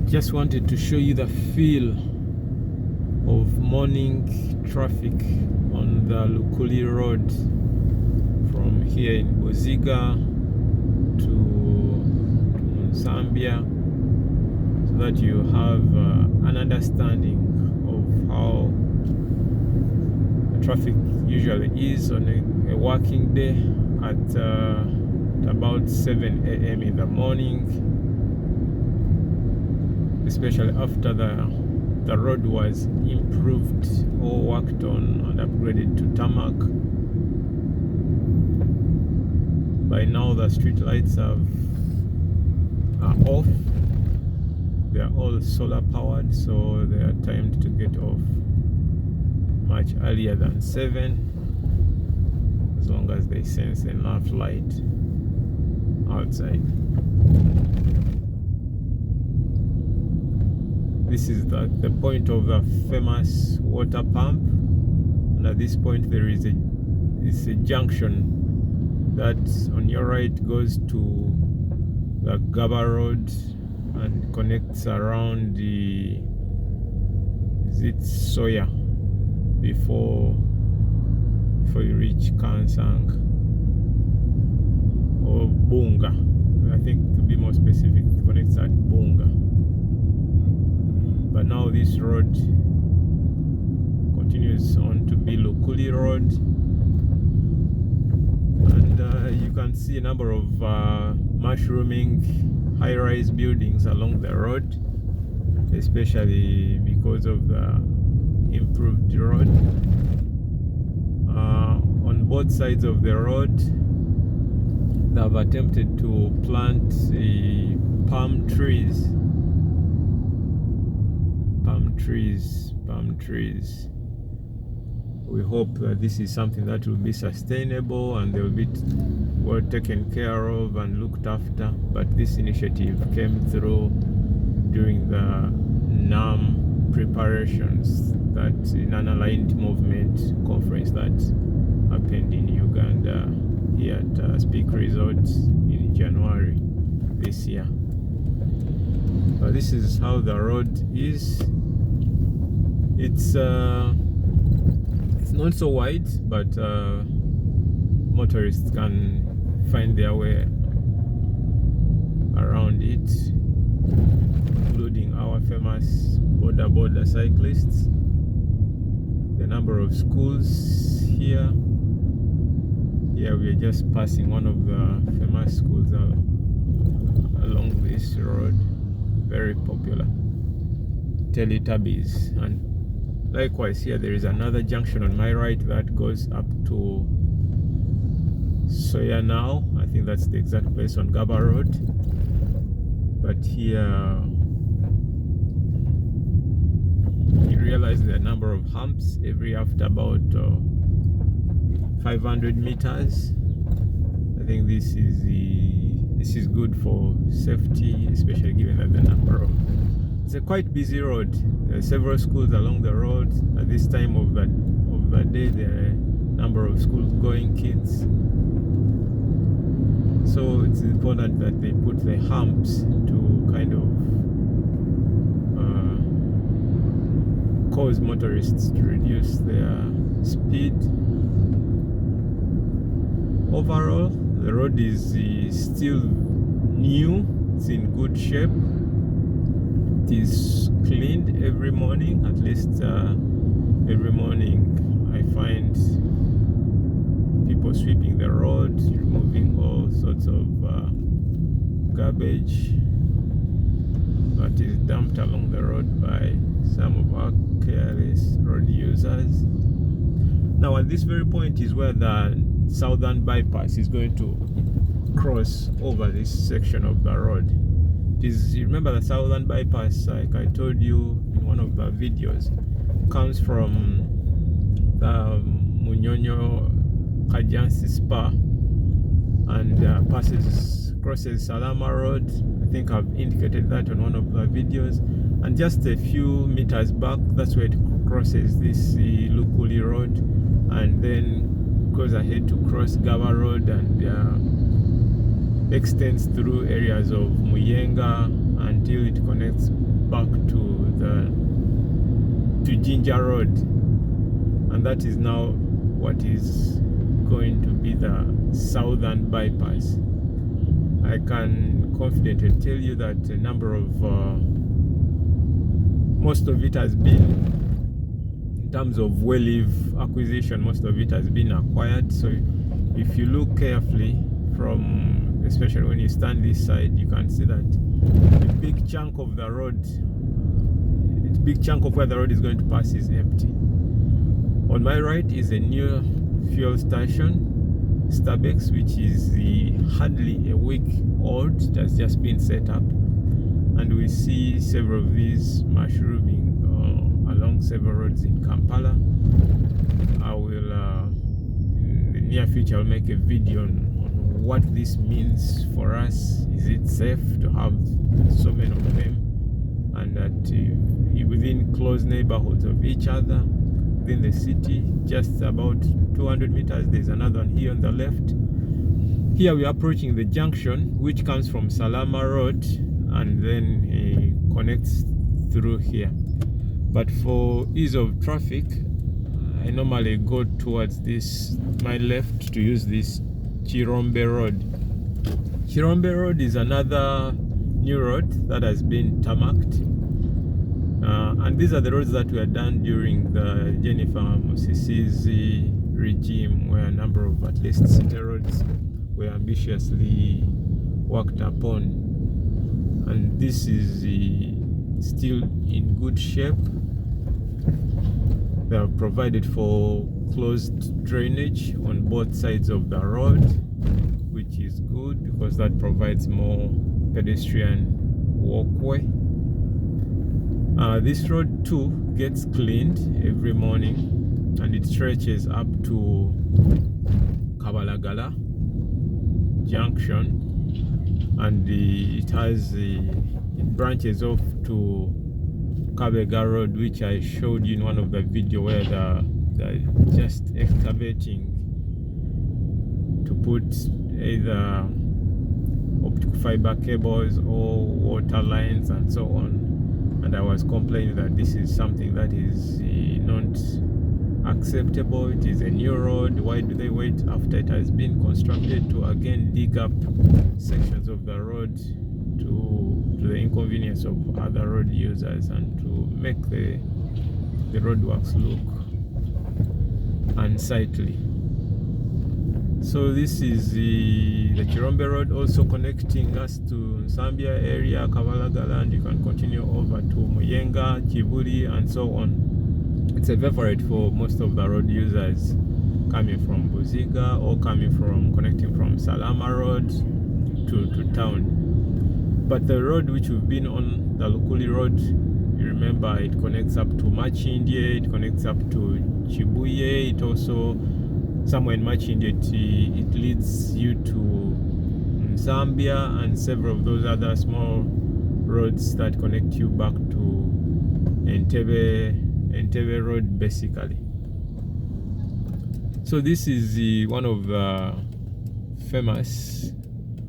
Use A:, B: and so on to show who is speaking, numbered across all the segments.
A: Just wanted to show you the feel of morning traffic on the Luli Road from here in Buziga to Zambia, so that you have an understanding of how the traffic usually is on a working day at about 7 a.m. in the morning, especially after the road was improved or worked on and upgraded to tarmac. By now the street lights are off. They are all solar powered, so they are timed to get off much earlier than 7, as long as they sense enough light outside. This is the point of the famous water pump, and at this point there is a junction that on your right goes to the Zambia Road and connects around the Soya before you reach Kansang or Bunga. I think, to be more specific, it connects at Bunga. But now this road continues on to be Luli Road, and you can see a number of mushrooming high-rise buildings along the road, especially because of the improved road. On both sides of the road, they have attempted to plant palm trees. We hope that this is something that will be sustainable and they will be well taken care of and looked after. But this initiative came through during the NAM preparations, that in an aligned movement conference that happened in Uganda here at Spur Resort in January this year. But this is how the road is. It's not so wide, but motorists can find their way around it, including our famous border cyclists. The number of schools here. Here we are just passing one of the famous schools along this road. Very popular, Teletubbies. And likewise here there is another junction on my right that goes up to Soya now. I think that's the exact place on Zambia Road. But here you realize there are a number of humps every after about 500 meters. I think this is good for safety, especially given that the number of... It's a quite busy road. There are several schools along the road. At this time of the day, there are a number of school-going kids. So it's important that they put the humps to kind of cause motorists to reduce their speed. Overall, the road is still new. It's in good shape. It is cleaned every morning. At least every morning I find people sweeping the road, removing all sorts of garbage that is dumped along the road by some of our careless road users. Now at this very point is where the southern bypass is going to cross over this section of the road. You remember the southern bypass, like I told you in one of the videos, comes from the Munyonyo Kajansi Spur and crosses Salama Road. I think I've indicated that on one of the videos. And just a few meters back, that's where it crosses this Luli Road, and then goes ahead to cross Zambia Road and extends through areas of Muyenga until it connects back to Ginger Road, and that is now what is going to be the southern bypass. I can confidently tell you that a number of most of it has been, in terms of well-live acquisition, most of it has been acquired. So if you look carefully from, especially when you stand this side, you can see that a big chunk of the road, a big chunk of where the road is going to pass is empty. On my right is a new fuel station, Starbucks, which is hardly a week old. It has just been set up, and we see several of these mushrooming along several roads in Kampala. I will, in the near future, I'll make a video on what this means for us. Is it safe to have so many of them, and that within close neighborhoods of each other within the city? Just about 200 meters, there's another one here on the left. Here we are approaching the junction, which comes from Salama Road, and then connects through here. But for ease of traffic, I normally go towards this, my left, to use this Chirome Road. Chirome Road is another new road that has been tarmacked. And these are the roads that were done during the Jennifer Musisi's regime, where a number of at least city roads were ambitiously worked upon. And this is still in good shape. They have provided for closed drainage on both sides of the road, which is good because that provides more pedestrian walkway. This road too gets cleaned every morning, and it stretches up to Zambia Junction, and it branches off to Kabega Road, which I showed you in one of the video where they're just excavating to put either optical fiber cables or water lines and so on. And I was complaining that this is something that is not acceptable. It is a new road. Why do they wait after it has been constructed to again dig up sections of the road to the inconvenience of other road users and to make the roadworks look unsightly? So this is the Chirome Road, also connecting us to Zambia area, Kabalagala, and you can continue over to Muyenga, Kibuli, and so on. It's a favorite for most of the road users coming from Buziga or connecting from Salama Road to town. But the road which we've been on, the Luli Road, you remember it connects up to Machindye, it connects up to Chibuye, it also, somewhere in Machindye, it leads you to Zambia and several of those other small roads that connect you back to Entebbe Road, basically. So this is one of the famous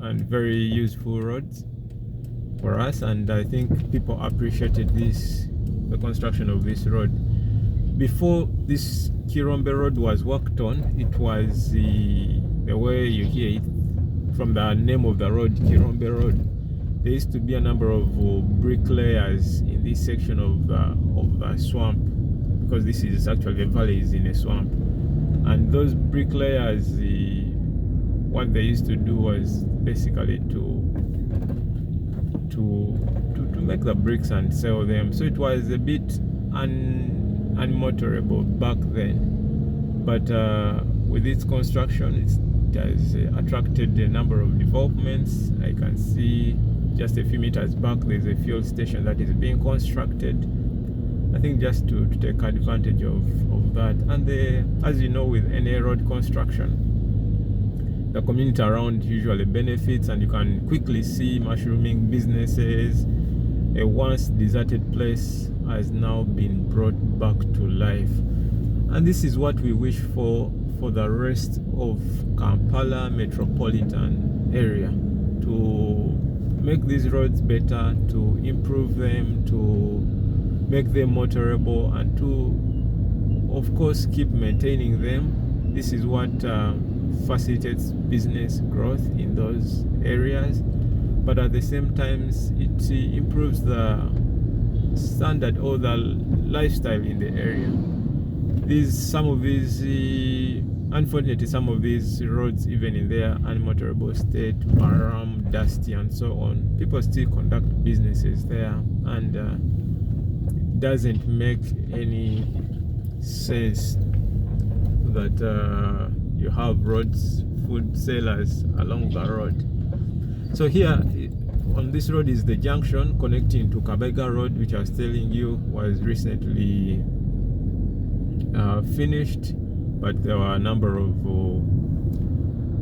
A: and very useful roads for us, and I think people appreciated the construction of this road. Before this Chirome Road was worked on, it was the way you hear it from the name of the road, Chirome Road. There used to be a number of bricklayers in this section of the swamp, because this is actually a valley is in a swamp. And those bricklayers, what they used to do was basically to make the bricks and sell them. So it was a bit unmotorable back then. But with its construction, it has attracted a number of developments. I can see just a few meters back there's a fuel station that is being constructed, I think just to take advantage of that. And as you know, with any road construction, the community around usually benefits, and you can quickly see mushrooming businesses. A once deserted place has now been brought back to life, and this is what we wish for the rest of Kampala metropolitan area, to make these roads better, to improve them, to make them motorable, and to, of course, keep maintaining them. This is what facilitates business growth in those areas, but at the same time it improves the standard or the lifestyle in the area. Unfortunately, some of these roads, even in their unmotorable state, maram, dusty, and so on, people still conduct businesses there, and it doesn't make any sense that you have food sellers along the road. So here on this road is the junction connecting to Kabega Road, which I was telling you was recently finished, but there were a number of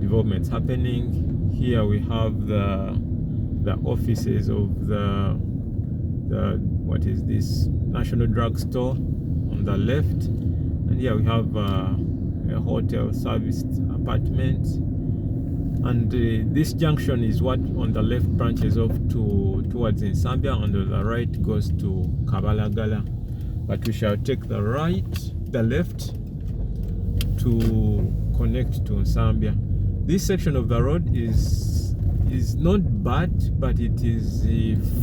A: developments happening. Here we have the offices of the what is this, National Drug Store on the left, and here we have a hotel serviced apartment, and this junction is what on the left branches off towards in Zambia, on the right goes to Kabalagala, but we shall take the left to connect to Zambia. This section of the road is not bad, but it is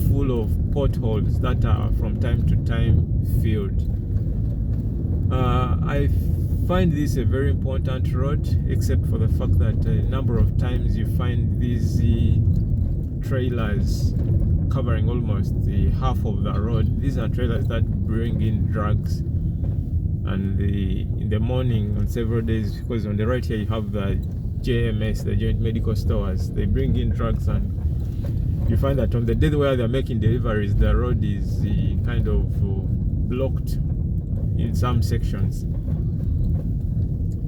A: full of potholes that are from time to time filled. I find this a very important road, except for the fact that a number of times you find these trailers covering almost half of the road. These are trailers that bring in drugs, and in the morning on several days, because on the right here you have the JMS, the Joint Medical Stores, they bring in drugs, and you find that on the day where they're making deliveries, the road is kind of blocked in some sections.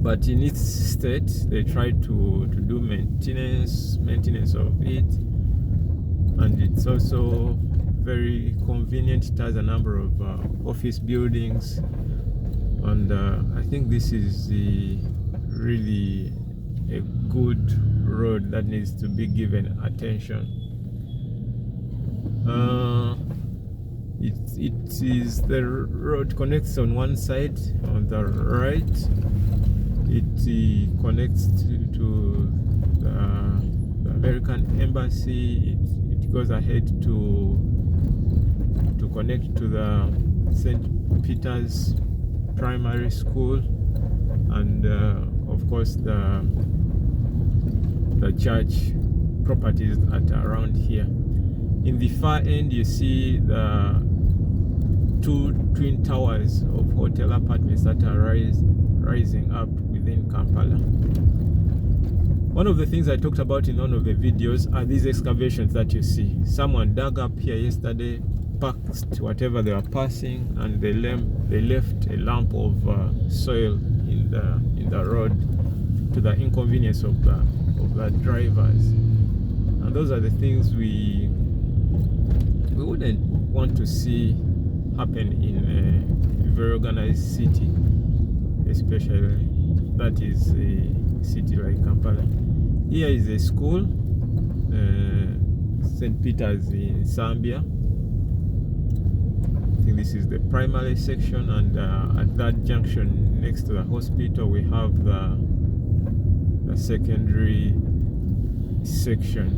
A: But in its state, they try to do maintenance of it, and it's also very convenient. It has a number of office buildings, and I think this is really a good road that needs to be given attention. It is the road connects on one side, on the right it connects to the American Embassy. It goes ahead to connect to the St. Peter's Primary School, and of course the church properties at around here. In the far end you see the two twin towers of hotel apartments that are rising up within Kampala. One of the things I talked about in one of the videos are these excavations that you see. Someone dug up here yesterday, packed whatever they were passing, and they left a lump of soil in the road, to the inconvenience of the drivers. And those are the things we wouldn't want to see happen in a very organized city, especially that is a city like Kampala. Here is a school, St. Peter's in Zambia. I think this is the primary section, and at that junction next to the hospital we have the secondary section.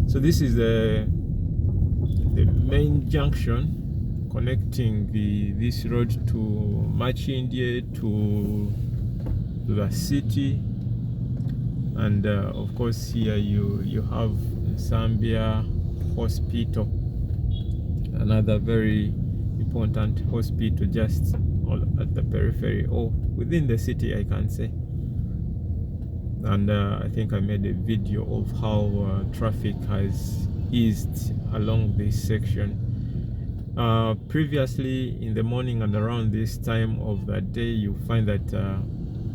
A: So this is the main junction connecting this road to Machindye, to the city, and of course here you have Zambia Hospital, another very important hospital just at the periphery or within the city, I can say. And I think I made a video of how traffic has eased along this section. Previously in the morning and around this time of the day, you find that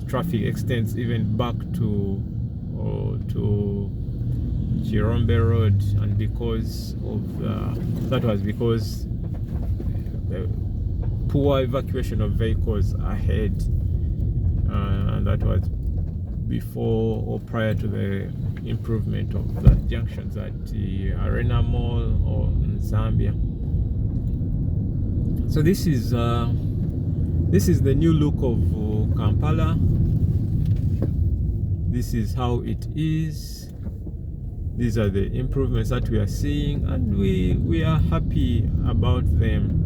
A: traffic extends even back to Chirome Road, and because of that was because the poor evacuation of vehicles ahead, and that was before or prior to the improvement of the junctions at the Arena Mall or in Zambia. So this is the new look of Kampala. This is how it is. These are the improvements that we are seeing, and we are happy about them.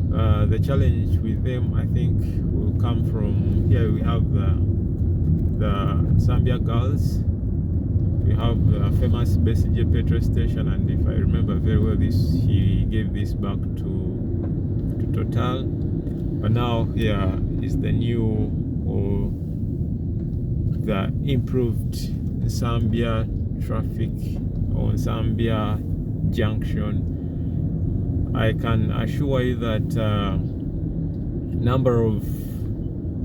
A: The challenge with them, I think, will come from here. We have the Zambia Girls. We have the famous Besige petrol station, and if I remember very well, he gave this back to Total. But now here is the new or the improved Zambia traffic on Zambia Junction. I can assure you that number of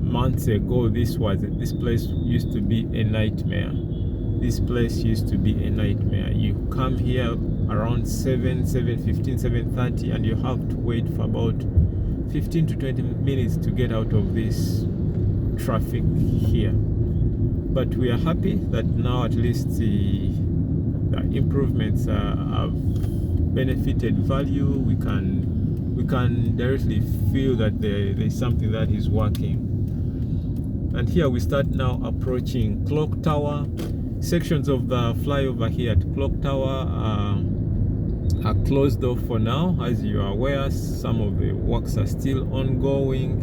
A: months ago, this place used to be a nightmare. This place used to be a nightmare. You come here around 7:15, 7:30, and you have to wait for about 15 to 20 minutes to get out of this traffic here. But we are happy that now at least the improvements have benefited value. We can directly feel that there is something that is working. And here we start now approaching Clock Tower. Sections of the flyover here at Clock Tower are closed off for now. As you are aware, some of the works are still ongoing,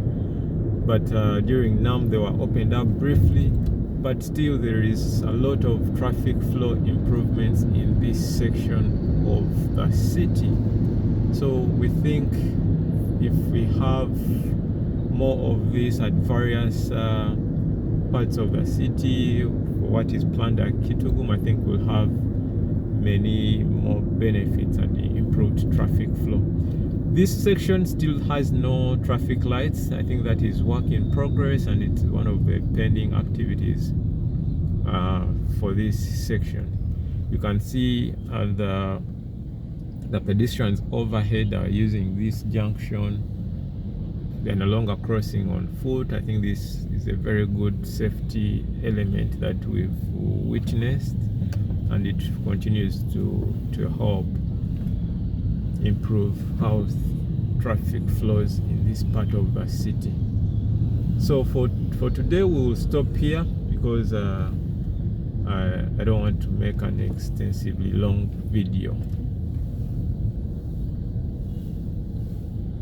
A: but during NAM they were opened up briefly. But still there is a lot of traffic flow improvements in this section of the city. So we think if we have more of this at various parts of the city, what is planned at Kitugum, I think we'll have many more benefits and the improved traffic flow. This section still has no traffic lights. I think that is work in progress, and it's one of the pending activities for this section. You can see the pedestrians overhead are using this junction. They're no longer crossing on foot. I think this is a very good safety element that we've witnessed, and it continues to help improve how traffic flows in this part of the city. So for today we will stop here because I don't want to make an extensively long video.